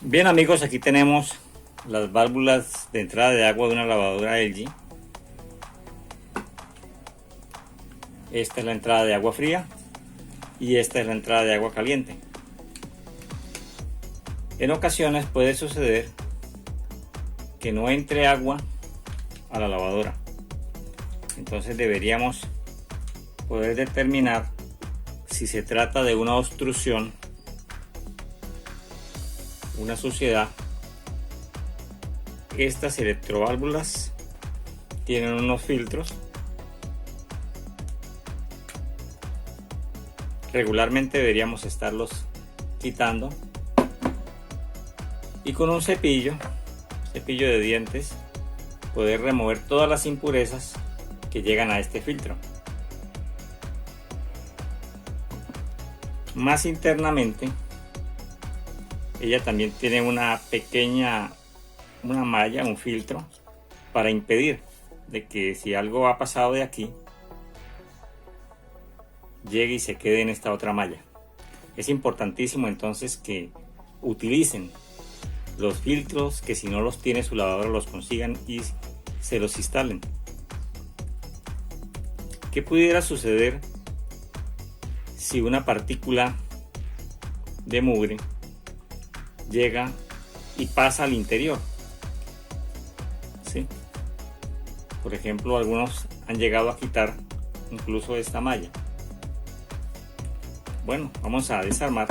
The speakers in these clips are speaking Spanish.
Bien amigos, aquí tenemos las válvulas de entrada de agua de una lavadora LG. Esta es la entrada de agua fría y esta es la entrada de agua caliente. En ocasiones puede suceder que no entre agua a la lavadora. Entonces deberíamos poder determinar si se trata de una obstrucción, una suciedad. Estas electroválvulas tienen unos filtros. Regularmente deberíamos estarlos quitando y con un cepillo de dientes poder remover todas las impurezas que llegan a este filtro. Más internamente, ella también tiene una malla, un filtro para impedir de que si algo ha pasado de aquí llegue y se quede en esta otra malla. Es importantísimo entonces que utilicen los filtros, que si no los tiene su lavadora los consigan y se los instalen. ¿Qué pudiera suceder si una partícula de mugre llega y pasa al interior? ¿Sí? Por ejemplo, algunos han llegado a quitar incluso esta malla. Bueno, vamos a desarmar.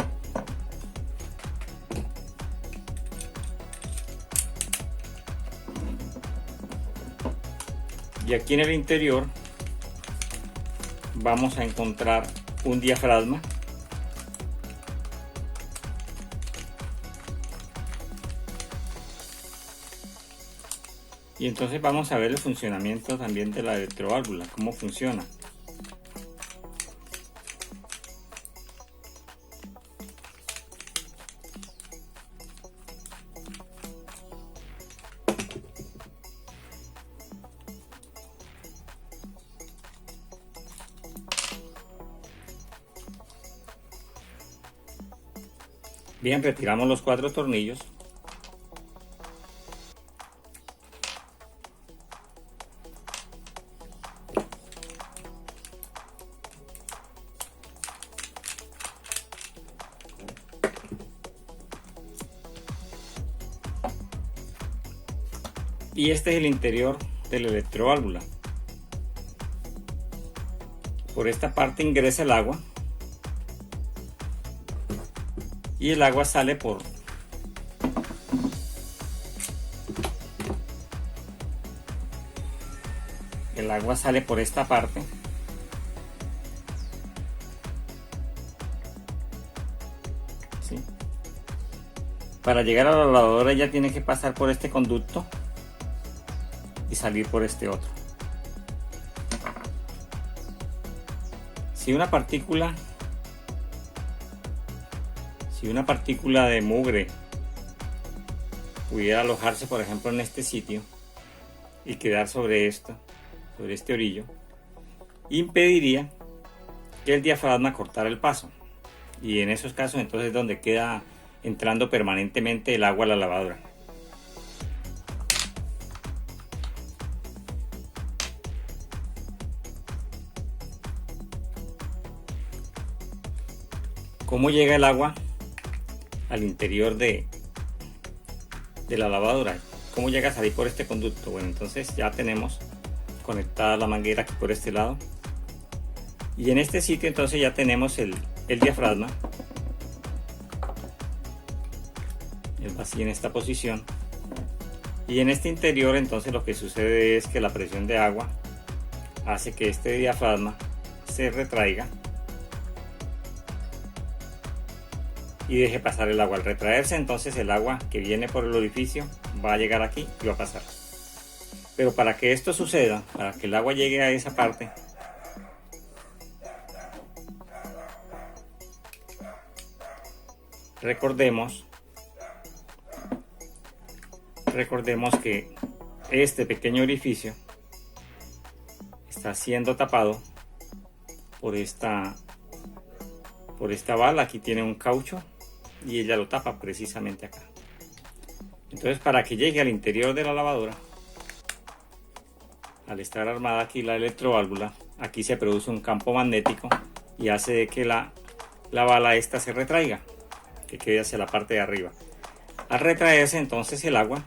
Y aquí en el interior vamos a encontrar un diafragma. Y entonces vamos a ver el funcionamiento también de la electroválvula, cómo funciona. Bien, retiramos los 4 tornillos. Y este es el interior de la electroválvula. Por esta parte ingresa el agua. Y el agua sale por esta parte. ¿Sí? Para llegar a la lavadora ya tiene que pasar por este conducto y salir por este otro. Si una partícula de mugre pudiera alojarse, por ejemplo, en este sitio y quedar sobre este orillo, impediría que el diafragma cortara el paso, y en esos casos entonces es donde queda entrando permanentemente el agua a la lavadora. ¿Cómo llega el agua al interior de la lavadora? ¿Cómo llega a salir por este conducto? Bueno, entonces ya tenemos conectada la manguera aquí por este lado, y en este sitio entonces ya tenemos el diafragma. Él va así en esta posición, y en este interior entonces lo que sucede es que la presión de agua hace que este diafragma se retraiga y deje pasar el agua. Al retraerse entonces el agua que viene por el orificio va a llegar aquí y va a pasar. Pero para que esto suceda, para que el agua llegue a esa parte, recordemos que este pequeño orificio está siendo tapado por esta bala. Aquí tiene un caucho y ella lo tapa precisamente acá. Entonces, para que llegue al interior de la lavadora, al estar armada aquí la electroválvula, aquí se produce un campo magnético y hace que la bala esta se retraiga, que quede hacia la parte de arriba. Al retraerse entonces el agua,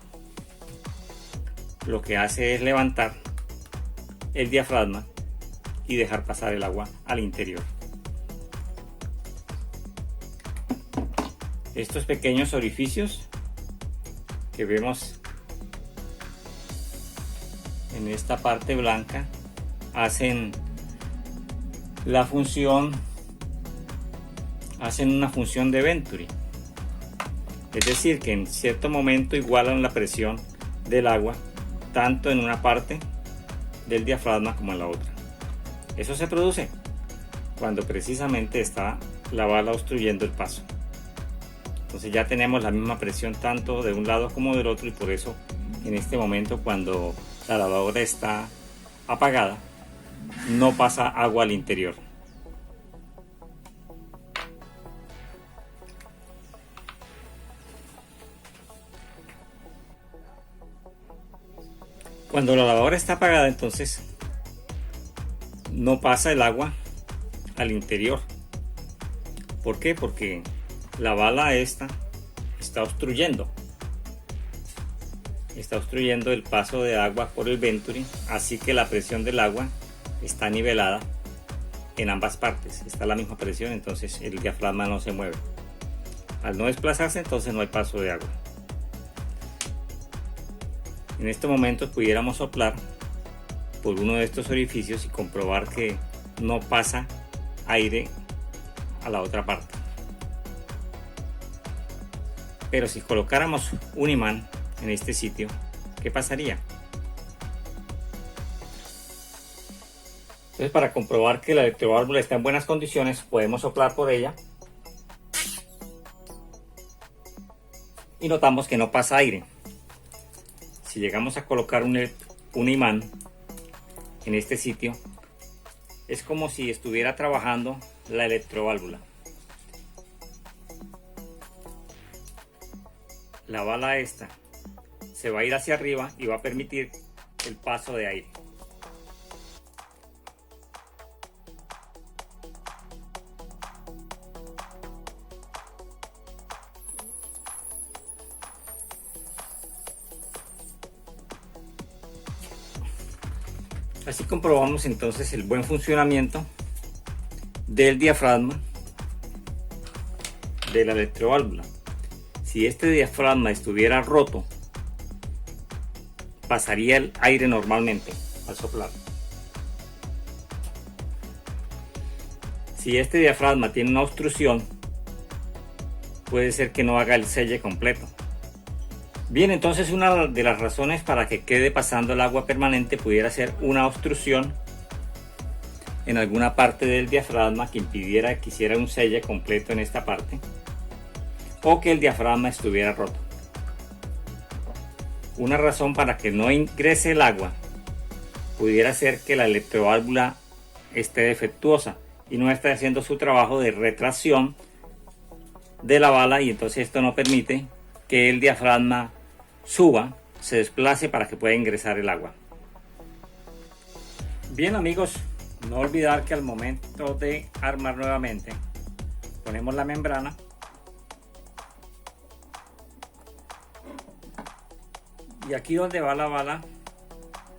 lo que hace es levantar el diafragma y dejar pasar el agua al interior. Estos pequeños orificios que vemos en esta parte blanca hacen una función de Venturi, es decir, que en cierto momento igualan la presión del agua tanto en una parte del diafragma como en la otra. Eso se produce cuando precisamente está la bala obstruyendo el paso. Entonces ya tenemos la misma presión tanto de un lado como del otro, y por eso en este momento, cuando la lavadora está apagada, no pasa agua al interior. Cuando la lavadora está apagada, entonces no pasa el agua al interior. ¿Por qué? Porque la bala esta está obstruyendo el paso de agua por el Venturi, así que la presión del agua está nivelada en ambas partes, está la misma presión, entonces el diafragma no se mueve. Al no desplazarse, entonces no hay paso de agua. En este momento pudiéramos soplar por uno de estos orificios y comprobar que no pasa aire a la otra parte. Pero si colocáramos un imán en este sitio, ¿qué pasaría? Entonces, para comprobar que la electroválvula está en buenas condiciones, podemos soplar por ella y notamos que no pasa aire. Si llegamos a colocar un imán en este sitio, es como si estuviera trabajando la electroválvula. La bala esta se va a ir hacia arriba y va a permitir el paso de aire. Así comprobamos entonces el buen funcionamiento del diafragma de la electroválvula. Si este diafragma estuviera roto, pasaría el aire normalmente al soplar. Si este diafragma tiene una obstrucción, puede ser que no haga el selle completo. Bien, entonces una de las razones para que quede pasando el agua permanente pudiera ser una obstrucción en alguna parte del diafragma que impidiera que hiciera un selle completo en esta parte, o que el diafragma estuviera roto. Una razón para que no ingrese el agua pudiera ser que la electroválvula esté defectuosa y no esté haciendo su trabajo de retracción de la bala, y entonces esto no permite que el diafragma suba, se desplace para que pueda ingresar el agua. Bien amigos, no olvidar que al momento de armar nuevamente ponemos la membrana y aquí donde va la bala,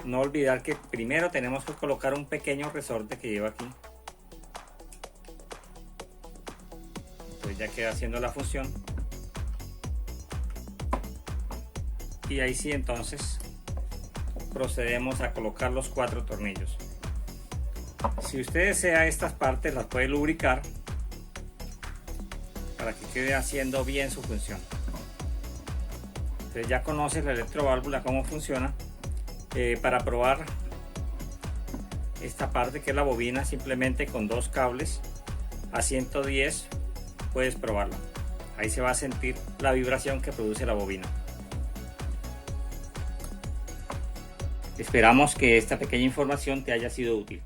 no olvidar que primero tenemos que colocar un pequeño resorte que lleva aquí. Entonces ya queda haciendo la función. Y ahí sí, entonces procedemos a colocar los 4 tornillos. Si usted desea, estas partes las puede lubricar para que quede haciendo bien su función. Entonces ya conoces la electroválvula, cómo funciona. Para probar esta parte que es la bobina, simplemente con 2 cables a 110 puedes probarla. Ahí se va a sentir la vibración que produce la bobina. Esperamos que esta pequeña información te haya sido útil.